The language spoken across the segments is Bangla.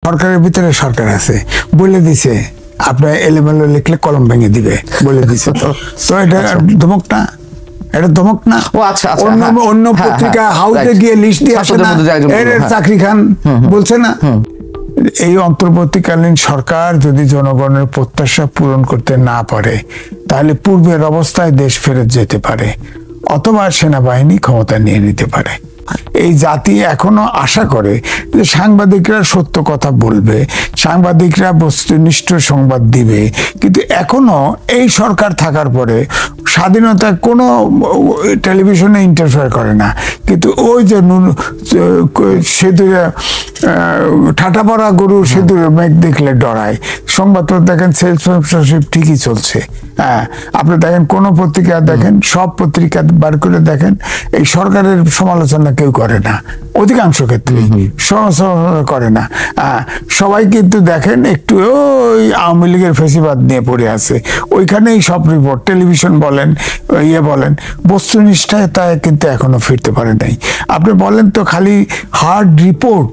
সরকারের ভিতরে সরকার আছে বলে দিছে আপনার এলোমেলো লিখলে কলম ভেঙে দিবে বলে দিছে তো তো এটা ধমক না, এটা ধমক না। ও আচ্ছা আচ্ছা, অন্য অন্য পত্রিকা হাউসে গিয়ে লিস্ট দিয়ে আসে না, এর চাকরি খান বলছে না। এই অন্তর্বর্তীকালীন সরকার যদি জনগণের প্রত্যাশা পূরণ করতে না পারে তাহলে পূর্বের অবস্থায় দেশ ফেরত যেতে পারে অথবা সেনাবাহিনী ক্ষমতা নিয়ে নিতে পারে। এই জাতি এখনো আশা করে যে সাংবাদিকরা সত্য কথা বলবে, সাংবাদিকরা বস্তুনিষ্ঠ সংবাদ দিবে, কিন্তু এখনো এই সরকার থাকার পরে স্বাধীনতা কোনো টেলিভিশনে ইন্টারফেয়ার করে না, কিন্তু ওই যে সেদুরে ঠাটা পড়া গরু সেদুরে মেঘ দেখলে ডরায়। সংবাদপত্র দেখেন সেলফ সেন্সরশিপ ঠিকই চলছে। হ্যাঁ, আপনি দেখেন কোন পত্রিকা দেখেন, সব পত্রিকা বার করে দেখেন, এই সরকারের সমালোচনা কেউ করে না, অধিকাংশ ক্ষেত্রে সমালোচনা করে না। সবাই কিন্তু দেখেন একটু ওই আওয়ামী লীগের ফেসিবাদ নিয়ে পড়ে আছে, ওইখানেই সব রিপোর্ট, টেলিভিশন বলেন ইয়ে বলেন, বস্তুনিষ্ঠায় তাই কিন্তু এখনো ফিরতে পারে নাই। আপনি বলেন তো খালি হার্ড রিপোর্ট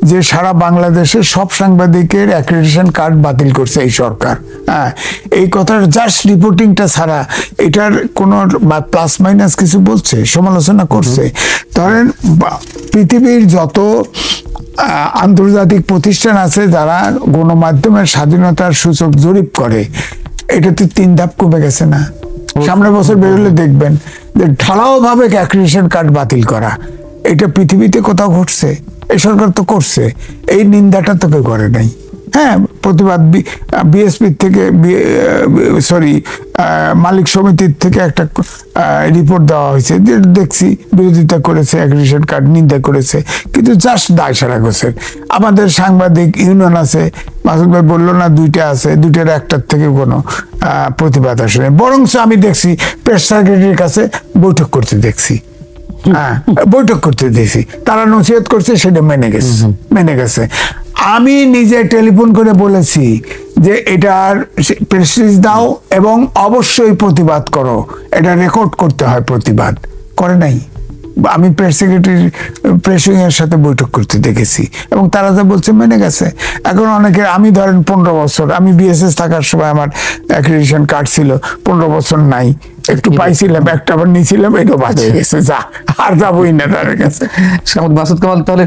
যে সারা বাংলাদেশে সব সাংবাদিকের অ্যাক্রেডিটেশন কার্ড বাতিল করছে এই সরকার। হ্যাঁ, এই কথার জাস্ট রিপোর্টিংটা ছাড়া এটার কোনো প্লাস মাইনাস কিছু বলছে, সমালোচনা করছে। ধরেন পৃথিবীর যত আন্তর্জাতিক প্রতিষ্ঠান আছে যারা গণমাধ্যমের স্বাধীনতার সূচক জরিপ করে, এটাতে 3 ধাপ কমে গেছে না? সামনের বছর বেরোলে দেখবেন যে ঢালাও ভাবে অ্যাক্রেডিটেশন কার্ড বাতিল করা, এটা পৃথিবীতে কোথাও ঘটছে? এই সরকার তো করছে, এই নিন্দাটা তো কেউ করে নাই। হ্যাঁ, প্রতিবাদ বিএসপি থেকে মালিক সমিতির থেকে একটা রিপোর্ট দেওয়া হয়েছে, যে দেখছি বিরোধিতা করেছে, অ্যাক্রেডিটেশন কার্ড নিন্দা করেছে, কিন্তু জাস্ট দায় সারা করছে। আমাদের সাংবাদিক ইউনিয়ন আছে, মাসুদ ভাই বললো না 2টা আছে, 2টার একটার থেকে কোনো প্রতিবাদ আসে, বরঞ্চ আমি দেখছি প্রেস সেক্রেটারির কাছে বৈঠক করতে দেখছি। হ্যাঁ, বৈঠক করতে দিয়েছি, তারা নসিহত করছে, সেটা মেনে গেছে। আমি নিজে টেলিফোন করে বলেছি যে এটার প্রেসিজ দাও এবং অবশ্যই প্রতিবাদ করো, এটা রেকর্ড করতে হয়। প্রতিবাদ করে নাই। আমি প্রেস সেক্রেটারি প্রেসিং এর সাথে বৈঠক করতে দেখেছি এবং তারা যা বলছে মেনে গেছে। এখন অনেকে, আমি ধরেন 15 বছর আমি বিএসএস থাকার সময় আমার অ্যাক্রেডিটেশন কার্ড ছিল, 15 বছর নাই, একটু পাইছিলাম, একটা আবার নিয়েছিলাম, এটা বাদ হয়ে গেছে, যা আর যাবোই না তার কাছে। মাসুদ কামাল, তাহলে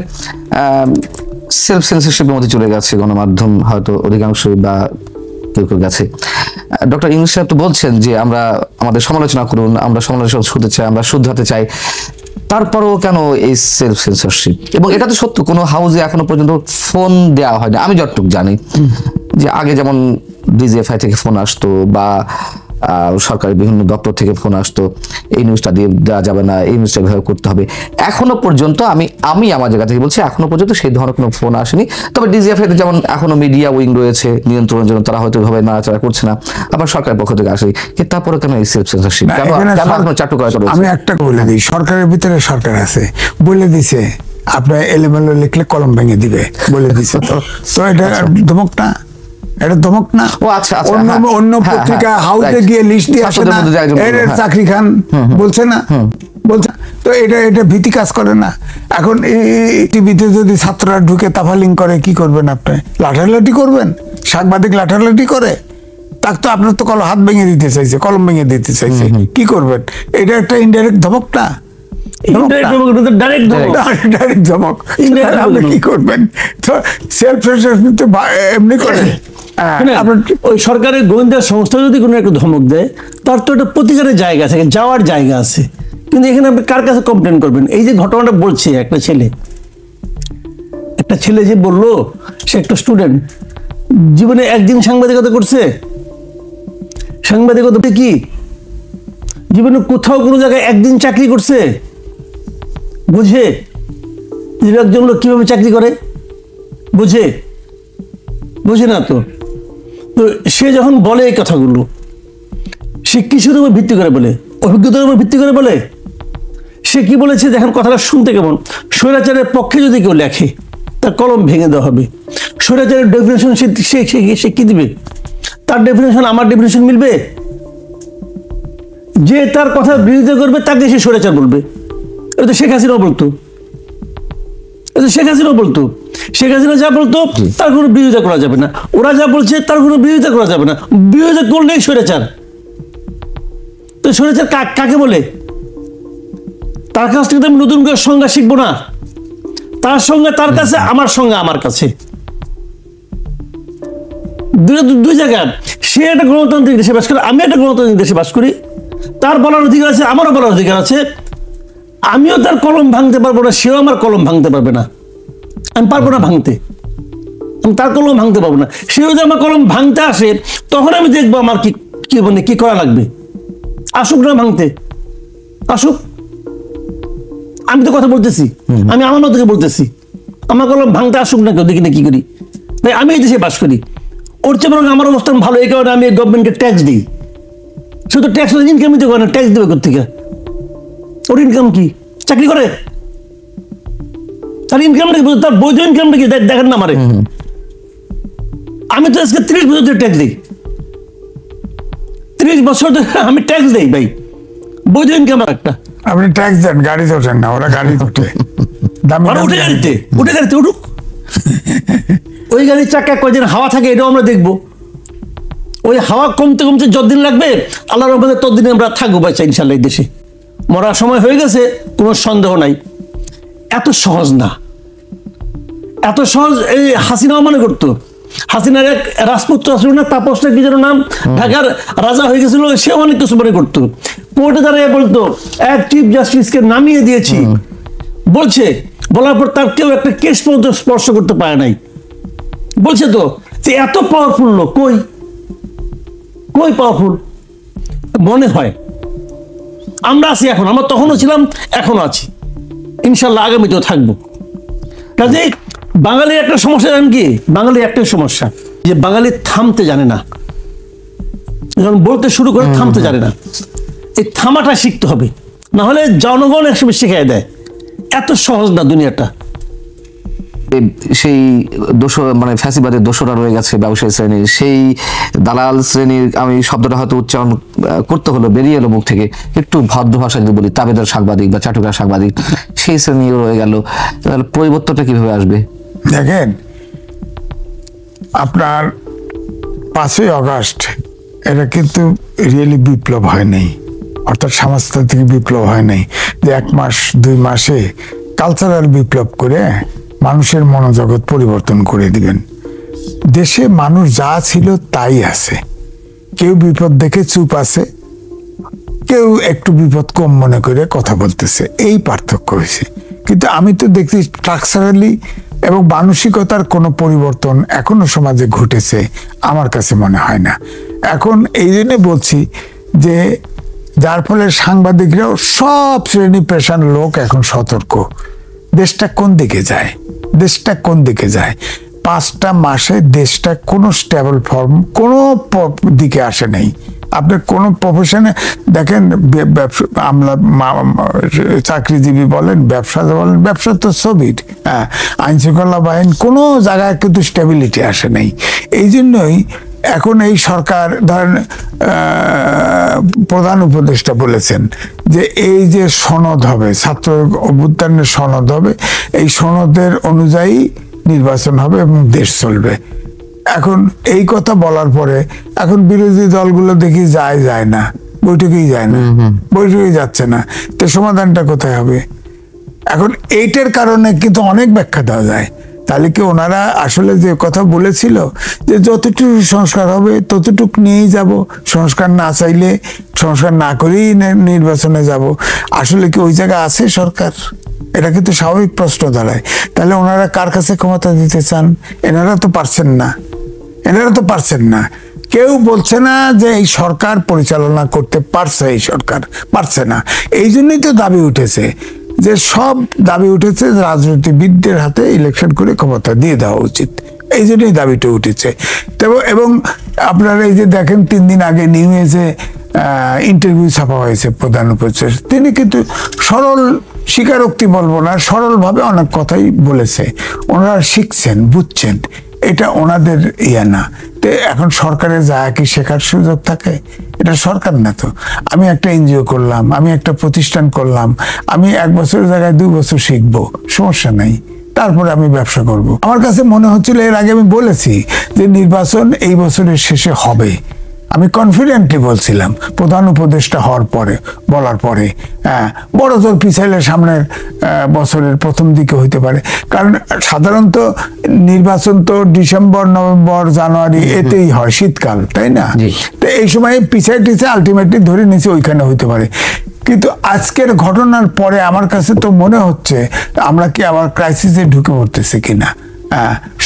সেলফ সেন্সরশিপের মধ্যে চলে গেছে গণমাধ্যম হয়তো অধিকাংশই, বা কেউ কেউ গেছে। ডক্টর ইউনূস সাহেব তো বলছেন যে আমরা আমাদের সমালোচনা করুন, আমরা সমালোচনা শুনতে চাই, আমরা শুধরাতে চাই, তারপরেও কেন এই সেলফ সেন্সরশিপ? এবং এটা তো সত্য, কোনো হাউসে এখনো পর্যন্ত ফোন দেওয়া হয় না, আমি যতটুকু জানি। যে আগে যেমন ডিজিএফআই থেকে ফোন আসতো বা সরকারি বিভিন্ন দপ্তর থেকে ফোন আসতো, এই নিউজটা দিয়ে দেওয়া যাবে না, এই নিউজটা এভাবে করতে হবে, এখনো পর্যন্ত আমি আমার জায়গা থেকে বলছি, এখনো পর্যন্ত সেই ধরনের কোনো ফোন আসেনি। তবে ডিজিএফআই তে যেমন এখনো মিডিয়া উইং রয়েছে নিয়ন্ত্রণের জন্য, তারা হয়তো এভাবে নাড়াচাড়া করছে না, আবার সরকারের পক্ষ থেকে আসে, কিন্তু তারপরে কেন এই সেলফ সেন্সরশিপ? আমি একটা বলে দিই, সরকারের ভিতরে সরকার আছে বলে দিছে আপনার এলোমেলো লিখলে কলম ভেঙে দিবে বলে দিছে, তো এটা ধমক না, এটা ধমক না। ও আচ্ছা আচ্ছা, অন্য পত্রিকা হাউসে গিয়ে লিস্ট দিয়ে আসে না, এর চাকরি খান বলছে না, বলছে তো এটা ভীতি কাজ করে না? এখন এই টিভিতে যদি ছাত্ররা ঢুকে তাফালিং করে, কি করবেন আপনি? লাঠালাঠি করবেন? সাংবাদিক লাঠালাঠি করে, তাক তো আপনার তো হাত ভেঙে দিতে চাইছে, কলম ভেঙে দিতে চাইছে, কি করবেন? এটা একটা ইনডাইরেক্ট ধমক না? কি করবেন? এমনি করে ওই সরকারের গোয়েন্দা সংস্থা যদি কোনো একটা ধমক দেয়, তার তো একটা প্রতিকারের জায়গা থাকে, যাওয়ার জায়গা আছে, কিন্তু এখানে আপনি কার কাছে কমপ্লেন করবেন? এই যে ঘটনাটা বলছে, একটা ছেলে যে বললো সে একটা স্টুডেন্ট, জীবনে একদিন সাংবাদিকতা করছে, সাংবাদিকতা কি জীবনে কোথাও কোনো জায়গায় একদিন চাকরি করছে? বুঝে একজন লোক কিভাবে চাকরি করে? বুঝে না তো। তো সে যখন বলে এই কথাগুলো, সে কিসের উপর ভিত্তি করে বলে? অভিজ্ঞতার উপর ভিত্তি করে বলে। সে কি বলেছে দেখেন, কথাটা শুনতে কেমন? স্বৈরাচারের পক্ষে যদি কেউ লেখে, তার কলম ভেঙে দেওয়া হবে। স্বৈরাচারের ডেফিনেশন সে কি দিবে? তার ডেফিনেশন আমার ডেফিনেশন মিলবে? যে তার কথা বিরোধিতা করবে তাকে সে স্বৈরাচার বলবে। এটা তো শেখ হাসিনাও বলতো। শেখ হাসিনাও বলতো, শেখ হাসিনা যা বলতো তার কোনো বিরোধিতা করা যাবে না, ওরা যা বলছে তার কোনো বিরোধিতা করা যাবে না, বিরোধিতা করলেই স্বৈরাচার। তো স্বৈরাচার কাকে বলে? তার কাছ থেকে আমি নতুন করে সংজ্ঞা শিখবো না, তার সঙ্গে তার কাছে, আমার সঙ্গে আমার কাছে, দুই জায়গা। সে একটা গণতান্ত্রিক দেশে বাস করে, আমি একটা গণতান্ত্রিক দেশে বাস করি, তার বলার অধিকার আছে, আমারও বলার অধিকার আছে। আমিও তার কলম ভাঙতে পারবো না, সেও আমার কলম ভাঙতে পারবে না, আমি পারবো না ভাঙতে, আমি তার কলম ভাঙতে পারবো না। সেও যদি আমার কলম ভাঙতে আসে তখন আমি দেখবো আমার কি মানে কি করা লাগবে। আসুক না ভাঙতে, আসুক, আমি তো কথা বলতেছি, আমি আমার মতো বলতেছি, আমার কলম ভাঙতে আসুক না কেউ, দেখি না কি করি। তাই আমি এই দেশে বাস করি, ওর চেয়ে বরং আমার অবস্থান ভালো, এই কারণে আমি গভর্নমেন্টকে ট্যাক্স দিই। শুধু ট্যাক্স ইনকাম দিতে পারে না, ট্যাক্স দেবে কোথেকে? ওর ইনকাম কি? চাকরি করে? তার ইনকামটা, তার বৈধ ইনকামটা কি দেখেন না আমারে? আমি তো আজকে 30 বছর ধরে ট্যাক্স দিই, 30 বছর ধরে আমি ট্যাক্স দিই ভাই, বৈধ ইনকাম একটা। আপনি ট্যাক্স দেন, গাড়িতে ওঠেন না, ওরা গাড়ি ওঠে, উঠে গাড়িতে উঠুক, ওই গাড়ির চাকা কয়দিন হাওয়া থাকে এটাও আমরা দেখবো। ওই হাওয়া কমতে কমতে যতদিন লাগবে আল্লাহর রহমতে ততদিন আমরা থাকবো বাচ্চা ইনশাল্লাহ। এই দেশে মরার সময় হয়ে গেছে, কোনো সন্দেহ নাই। এত সহজ না, এত সহজ। এই হাসিনাও মনে করতো, হাসিনার এক রাজপুত্র আসলো না, তাপসটা কি যেন নাম, ঢাকার রাজা হয়ে গেছিল, সে অনেক কিছু মনে করতো। কোর্টে দাঁড়িয়ে বলতো এক চিফ জাস্টিসকে নামিয়ে দিয়েছি, বলছে, বলার পর তার কেউ একটা কেস পর্যন্ত স্পর্শ করতে পারে নাই। বলছে তো যে এত পাওয়ারফুল লোক, কই পাওয়ারফুল মনে হয়। আমরা আছি এখন, আমরা তখনও ছিলাম, এখনো আছি, ইনশাল্লাহ আগামীতেও থাকবো। কাজেই বাঙালির একটা সমস্যা জানেন কি? বাঙালির একটাই সমস্যা, যে বাঙালি থামতে জানে না। যখন বলতে শুরু করে থামতে জানে না, এই থামাটা শিখতে হবে, না হলে জনগণ একসময় শিখাই দেয়। এত সহজ না দুনিয়াটা। সেই মানে ফ্যাসিবাদের দোষরা রয়ে গেছে ব্যবসায়ী শ্রেণীর, সেই দালাল শ্রেণীর, আমি শব্দটা হয়তো উচ্চারণ করতে হলো, বেরিয়ে এলো মুখ থেকে, একটু ভদ্র ভাষায় যদি বলি তাবেদার সাংবাদিক বা চাটুকার সাংবাদিক, সেই শ্রেণীও রয়ে গেল। তাহলে পরিবর্তনটা কিভাবে আসবে? দেখেন, আপনার 5ই আগস্ট এটা কিন্তু রিয়েলি বিপ্লব হয় নাই, অর্থাৎ সমাজতান্ত্রিক বিপ্লব হয় নাই যে 1 মাস 2 মাসে কালচারাল বিপ্লব করে মানুষের মনোজগৎ পরিবর্তন করে দিবেন। দেশে মানুষ যা ছিল তাই আছে, কেউ বিপদ দেখে চুপ আছে, কেউ একটু বিপদ কম মনে করে কথা বলতেছে, এই পার্থক্য হয়েছে। কিন্তু আমি তো দেখছি স্ট্রাকচারালি এবং মানসিকতার কোনো পরিবর্তন এখনো সমাজে ঘটেছে আমার কাছে মনে হয় না। এখন এই জন্য বলছি যে যার ফলে সাংবাদিকরাও সব শ্রেণী পেশার লোক এখন সতর্ক, দেশটা কোন দিকে যায়, দেশটা কোন দিকে যায়। 5টা মাসে দেশটা কোনো স্টেবল ফর্ম কোনো দিকে আসে নাই। আপনার কোনো প্রফেশনে দেখেন, আমলা চাকরিজীবী বলেন, ব্যবসা বলেন, ব্যবসা তো ছবির, হ্যাঁ, আইন শৃঙ্খলা বাহিনী, কোনো জায়গায় কিন্তু স্টেবিলিটি আসে নাই। এই জন্যই এখন এই সরকার, ধরেন প্রধান উপদেষ্টা বলেছেন যে এই যে সনদ হবে, ছাত্র অভ্যুত্থানের সনদ হবে, এই সনদের অনুযায়ী নির্বাচন হবে এবং দেশ চলবে। এখন এই কথা বলার পরে এখন বিরোধী দলগুলো দেখি যায় না, বৈঠকেই যায় না, বৈঠকেই যাচ্ছে না, তো সমাধানটা কোথায় হবে? এখন এইটার কারণে কিন্তু অনেক ব্যাখ্যা দেওয়া যায়। তাহলে কি ওনারা আসলে যে কথা বলেছিল যে যতটুকু সংস্কার হবে ততটুকু নিয়েই যাব, সংস্কার না চাইলে, সংস্কার না করেই নির্বাচনে যাব, আসলে কি ওই জায়গা আছে সরকার? এটা কিন্তু স্বাভাবিক প্রশ্ন দাঁড়ায়। তাহলে ওনারা কার কাছে ক্ষমতা দিতে চান? এনারা তো পারছেন না, এনারা তো পারছেন না। কেউ বলছে না যে এই সরকার পরিচালনা করতে পারছে, এই সরকার পারছে না। এই জন্যই তো দাবি উঠেছে, যে সব দাবি উঠেছে রাজনীতিবিদদের হাতে ইলেকশন করে ক্ষমতা দিয়ে দেওয়া উচিত, এই জন্যই দাবিটা উঠেছে। এবং আপনারা এই যে দেখেন 3 দিন আগে নিউজে ইন্টারভিউ ছাপা হয়েছে প্রধান উপদেষ্টা, তিনি কিন্তু সরল, স্বীকারোক্তি বলবো না, সরলভাবে অনেক কথাই বলেছে। ওনারা শিখছেন, বুঝছেন, এটা ওনাদের ইয়ে না। তো এখন সরকারের যা কি শেখার সুযোগ থাকে? এটা সরকার না তো। আমি একটা এনজিও করলাম, আমি একটা প্রতিষ্ঠান করলাম, আমি 1 বছরের জায়গায় 2 বছর শিখবো, সমস্যা নাই। তারপরে আমি ব্যবসা করব। আমার কাছে মনে হচ্ছিল, এর আগে আমি বলেছি যে নির্বাচন এই বছরের শেষে হবে, আমি কনফিডেন্টলি বলছিলাম প্রধান উপদেষ্টা হওয়ার পরে, বলার পরে। বড় জোর পিছাইলে সামনের বছরের প্রথম দিকে হইতে পারে, কারণ সাধারণত নির্বাচন তো ডিসেম্বর, নভেম্বর, জানুয়ারি এতেই হয়, শীতকাল, তাই না? তো এই সময় পিছাই টিছাই আলটিমেটলি ধরে নিয়েছে ওইখানে হইতে পারে। কিন্তু আজকের ঘটনার পরে আমার কাছে তো মনে হচ্ছে আমরা কি আবার ক্রাইসিসে ঢুকে পড়তেছি কিনা,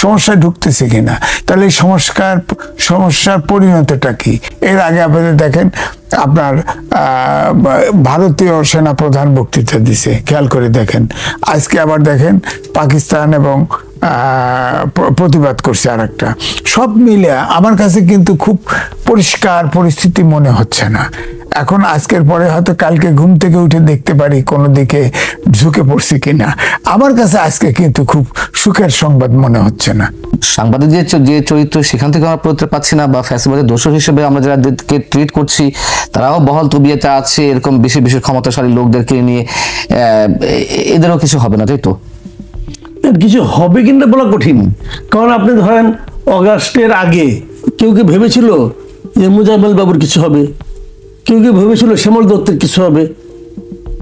সমস্যায় ঢুকতেছে কিনা। তাহলে এই সমস্যার পরিণতিটা কি? এর আগে আপনাদের দেখেন, আপনার ভারতীয় সেনা প্রধান বক্তৃতা দিছে, খেয়াল করে দেখেন। আজকে আবার দেখেন পাকিস্তান এবং প্রতিবাদ করছে আর একটা। সব মিলে আমার কাছে কিন্তু খুব পরিষ্কার পরিস্থিতি মনে হচ্ছে না এখন। আজকের পরে হয়তো কালকে ঘুম থেকে উঠে দেখতে পারি কোনো দিকে ঝুঁকে পড়ছি কিনা। আমার কাছে আজকে কিন্তু খুব সুখের সংবাদ মনে হচ্ছে না। সাংবাদিক যে চরিত্র, সেখান থেকে আমরা পড়তে পাচ্ছি না, বা ফ্যাসিবাদের দোষর হিসেবে আমরা যাদেরকে ট্রিট করছি তারাও বহাল তবিয়তে আছে, এরকম বেশি বেশি ক্ষমতাশালী লোকদেরকে নিয়ে এদেরও কিছু হবে না, তাই তো? কিছু হবে কিনা বলা কঠিন, কারণ আপনি ধরেন অগাস্টের আগে কেউ কি ভেবেছিল যে মুজাম্মেল বাবুর কিছু হবে, কেউ কি ভেবেছিল শ্যামল দত্তের কিছু হবে,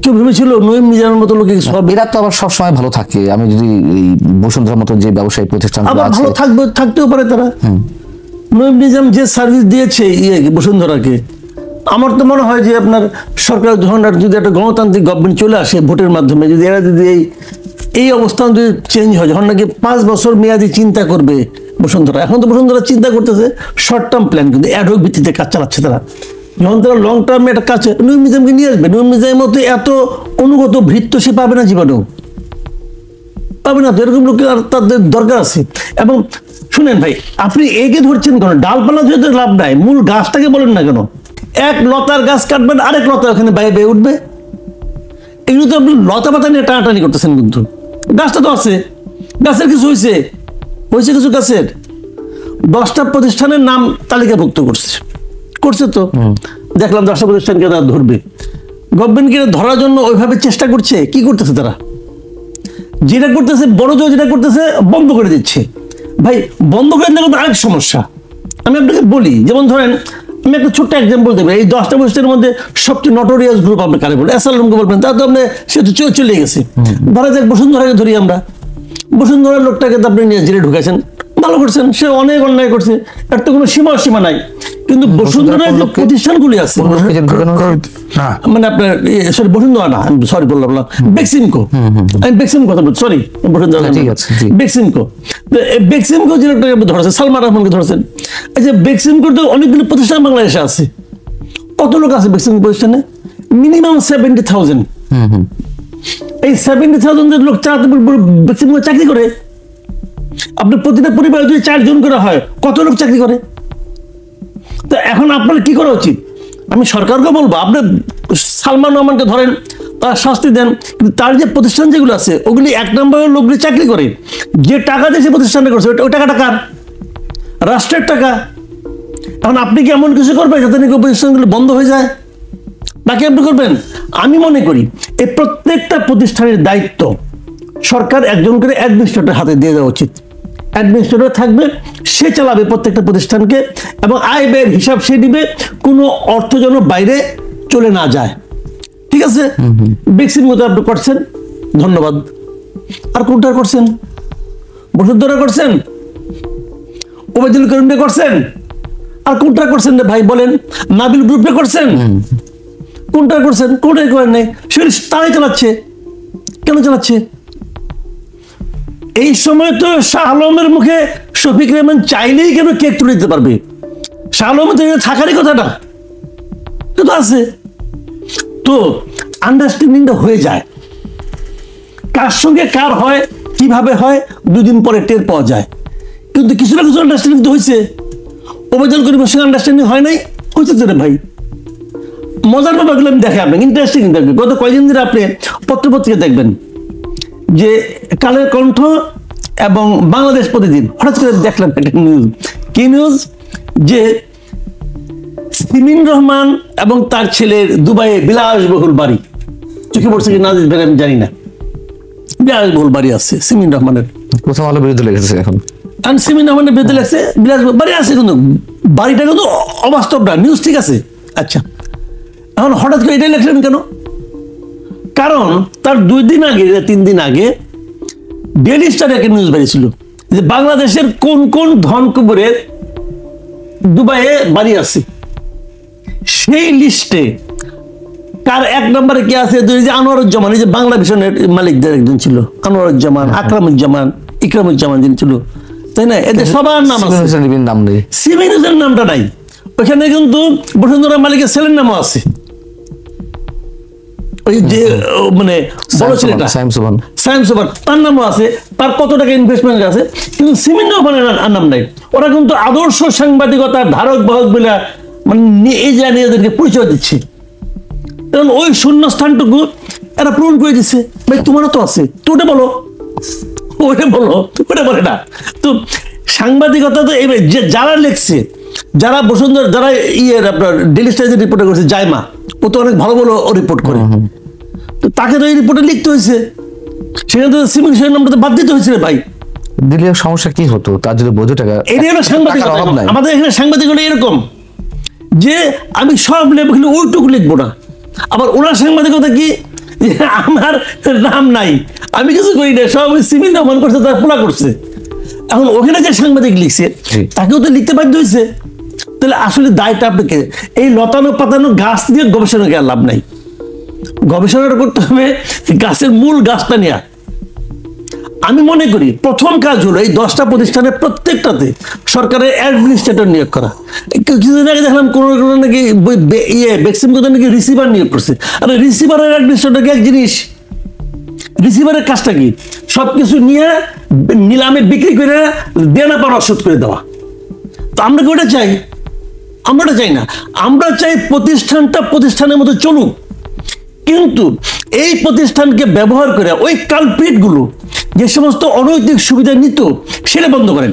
কেউ ভেবেছিল নঈম মিজানের মতো লোকের কিছু হবে? এরা তো আবার সবসময় ভালো থাকে। আমি যদি এই বসুন্ধরার মতো যে ব্যবসায়ী প্রতিষ্ঠান ভালো থাকতেও পারে তারা। নঈম নিজাম যে সার্ভিস দিয়েছে বসুন্ধরাকে, আমার তো মনে হয় যে আপনার সরকার যখন যদি একটা গণতান্ত্রিক গভর্নমেন্ট চলে আসে ভোটের মাধ্যমে, যদি এরা যদি এই অবস্থান যদি চেঞ্জ হয়, যখন নাকি 5 বছর মেয়াদি চিন্তা করবে বসুন্ধরা। এখন তো বসুন্ধরা চিন্তা করতেছে শর্ট টার্ম প্ল্যান, কিন্তু অ্যাডহক ভিত্তিতে কাজ চালাচ্ছে তারা। যখন তারা লং টার্মে একটা কাজ, নঈম নিজামকে নিয়ে আসবে, নঈম নিজামের মতো এত অনুগত ভৃত্য সে পাবে না, জীবনেও পাবে না। তো এরকম লোক তাদের দরকার আছে। এবং শুনেন ভাই, আপনি একে ধরছেন কেন? ডালপালা ধরে তো লাভ নাই, মূল গাছটাকে বলেন না কেন? এক লতার গাছ কাটবেন, আরেক লতা ওখানে বাইরে বেয়ে উঠবে। এগুলো তো আপনি লতা পাতা নিয়ে টানাটানি করতেছেন, কিন্তু গাছটা তো আছে, গাছের কিছু হয়েছে কিছু গাছের 10টা প্রতিষ্ঠানের নাম তালিকাভুক্ত করছে তো দেখলাম। 10টা প্রতিষ্ঠানকে তারা ধরবে, গভর্নমেন্টকে ধরার জন্য ওইভাবে চেষ্টা করছে। কি করতেছে তারা? যেটা করতেছে বড় জোর, যেটা করতেছে বন্ধ করে দিচ্ছে। ভাই বন্ধ করে দেওয়ার আরেক সমস্যা আমি আপনাকে বলি। যেমন ধরেন, আমি একটা ছোট্ট এক্সাম্পল দেবো। এই 10টা প্রতিষ্ঠানের মধ্যে সবচেয়ে নটোরিয়াস গ্রুপ আপনি কারে বলেন? এসআলএমকে বলবেন, তা তো আপনি সে তো চলে গেছে। ধরা যাক বসুন্ধরাকে ধরি আমরা, বসুন্ধরার লোকটাকে তো আপনি নিয়ে জেলে ঢুকাইছেন, ভালো করছেন, সে অনেক অন্যায় করছে, এর তো কোনো সীমা নাই। কিন্তু বসুন্ধরার যে প্রতিষ্ঠানগুলি আছে, মানে আপনার সরি বসুন্ধরা না, আমি সরি বললাম, বেক্সিমকো, আমি বেক্সিমকো কথা বলছি, সরি বসুন্ধরা, বেক্সিমকো। বেক্সিমকো যে লোকটাকে ধরেছেন, সালমান রহমানকে ধরেছেন। আচ্ছা, বেক্সিমকোর তো অনেকগুলো প্রতিষ্ঠান বাংলাদেশে আছে। কত লোক আছে বেক্সিমকো প্রতিষ্ঠানে? মিনিমাম 70,000। এই 70,000 লোক বেক্সিমকো চাকরি করে। আপনার প্রতিটা পরিবার যদি 4 জন করে হয়, কত লোক চাকরি করে? তো এখন আপনার কি করা উচিত? আমি সরকারকে বলবো, আপনি সালমান রহমানকে ধরেন, তার শাস্তি দেন, কিন্তু তার যে প্রতিষ্ঠান যেগুলো আছে ওগুলি 1 নম্বরের লোকগুলি চাকরি করে। যে টাকা দিয়ে সে প্রতিষ্ঠানটা করছে ওই টাকাটা কার? রাষ্ট্রের টাকা। এখন আপনি কি এমন কিছু করবেন যাতে নাকি প্রতিষ্ঠানগুলো বন্ধ হয়ে যায়? নাকি আপনি করবেন? আমি মনে করি এই প্রত্যেকটা প্রতিষ্ঠানের দায়িত্ব সরকার একজন করে অ্যাডমিনিস্ট্রেটর হাতে দিয়ে দেওয়া উচিত। অ্যাডমিনিস্ট্রেটর থাকবে, সে চালাবে প্রত্যেকটা প্রতিষ্ঠানকে, এবং আয় ব্যয়ের হিসাব সে দিবে, কোনো অর্থ যেন বাইরে চলে না যায়। ঠিক আছে? বেক্সির মতো আপনি করছেন, ধন্যবাদ। আর কোনটা করছেন? বসুন্ধরা করছেন, ওবায়দুল করিমকে করছেন, আর কোনটা করছেন রে ভাই বলেন? নাবিল গ্রুপে করছেন, কোনটা করছেন? কোনটাই করেন নাই। সেগুলি তারাই চালাচ্ছে। কেন চালাচ্ছে? এই সময় তো শাহ আলমের মুখে শফিক রেহমান চাইলেই কেন কেক তুলে দিতে পারবে? শাহ আলমের তো থাকারই কথাটা তো আছে। তো আন্ডারস্ট্যান্ডিংটা হয়ে যায়, কার সঙ্গে কার হয়, কিভাবে হয়, 2 দিন পরে টের পাওয়া যায়। কিন্তু কিছু না কিছু আন্ডারস্ট্যান্ডিং তো হয়েছে। ওবায়দুল করিমের সঙ্গে আন্ডারস্ট্যান্ডিং হয় নাই? হয়েছে তো রে ভাই। মজার ব্যাপারগুলো আমি দেখে আপনাকে, ইন্টারেস্টিং দেখবেন। গত কয়েকদিন ধরে আপনি পত্রপত্রিকা দেখবেন যে কালের কণ্ঠ এবং বাংলাদেশ প্রতিদিন হঠাৎ করে দেখলাম একটা নিউজ। কি নিউজ? যে সিমিন রহমান এবং তার ছেলের দুবাইয়ে বিলাসবহুল বাড়ি। চোখে পড়ছে কি না আমি জানি না। বিলাসবহুল বাড়ি আছে সিমিন রহমানের। প্রথম আলো বিরুদ্ধে লেগেছে এখন। কারণ সিমিন রহমানের বিরুদ্ধে লাগছে, বিলাসবহুল বাড়ি আছে, কিন্তু বাড়িটা কিন্তু অবাস্তব না, নিউজ ঠিক আছে। আচ্ছা, এখন হঠাৎ করে এটাই লেখলেন কেন? কারণ তার 2 দিন আগে 3 দিন আগে ডেইলি স্টারে একটা নিউজ বেরিয়েছিল যে বাংলাদেশের কোন কোন ধন কুবেরের দুবাইয়ে বাড়ি আছে, সেই লিস্টে কার 1 নম্বরে কে আছে? যে আনোয়ারুজ্জামান, এই যে বাংলা ভিশনের মালিকদের একজন ছিল আনোয়ারুজ্জামান, আকরামুজ্জামান, ইকরামুজ্জামান যিনি ছিল, তাই না? এদের সবার নাম আছে, নাম নেই, সিমিন হোসেনের নামটা নাই। ওখানে কিন্তু বসুন্ধরা মালিকের ছেলের নামও আছে, ওই যে মানে বড় ছেলেটা সায়েম সুবান, তার নামও আছে, তার কত টাকা ইনভেস্টমেন্ট আছে, কিন্তু সিমিন রহমানের নাম নাই। ওরা কিন্তু আদর্শ সাংবাদিকতার ধারক বাহক বলে মানে নিজেদেরকে পরিচয় দিচ্ছে। কারণ ওই শূন্য স্থানটুকু এরা পূরণ করে দিচ্ছে। ভাই তোমারও তো আছে, তো ওটা বলো, ওটা বলো, ওটা বলে না। তো সাংবাদিকতা তো এবার যে যারা লিখছে, যারা বসুন্ধরা, যারা আপনার ডেইলি স্টারে রিপোর্ট করেছে, জায়মা, ও তো অনেক ভালো ভালো রিপোর্ট করে, তো তাকে তো এই রিপোর্টে লিখতে হয়েছে, সেখানে তো সিমিন হোসেনের নামটা বাদ দিতে হয়েছে ভাই। দিলে সমস্যা কি হতো? তার যদি বোঝো টাকা, এটাই হলো সাংবাদিকতা। আমাদের এখানে সাংবাদিক হলো এরকম যে আমি সব লিখবো কিন্তু ওইটুকু লিখবো না। আবার ওনার সাংবাদিকতা কি, আমার নাম নাই, আমি কিছু করি না, সব সিমিন রহমান করছে, তার পোলা করছে। এখন ওখানে যে সাংবাদিক লিখছে তাকেও তো লিখতে বাধ্য হয়েছে। তাহলে আসলে দায়টা আপনাকে, এই লতানো পাতানো গাছ দিয়ে গবেষণা করার লাভ নাই, গবেষণাটা করতে হবে গাছের মূল গাছটা নিয়ে। আমি মনে করি প্রথম কাজ হলো এই 10টা প্রতিষ্ঠানের প্রত্যেকটাতে সরকারের অ্যাডমিনিস্ট্রেটর নিয়োগ করা। কিছুদিন আগে দেখলাম কোন নাকি ভ্যাকসিন কোথাও নাকি রিসিভার নিয়োগ করছে। আর রিসিভারের অ্যাডমিনিস্ট্রেটর কি এক জিনিস? রিসিভারের কাজটা কি? সবকিছু নিয়ে নিলামে বিক্রি করে দেনা পাওনা শোধ করে দেওয়া। তো আমরা কি ওটা চাই? আমরা ওটা চাই না। আমরা চাই প্রতিষ্ঠানটা প্রতিষ্ঠানের মতো চলুক, কিন্তু এই প্রতিষ্ঠানকে ব্যবহার করে ওই কালপ্রিট গুলো যে সমস্ত অনৈতিক সুবিধা নিত সেটা বন্ধ করেন।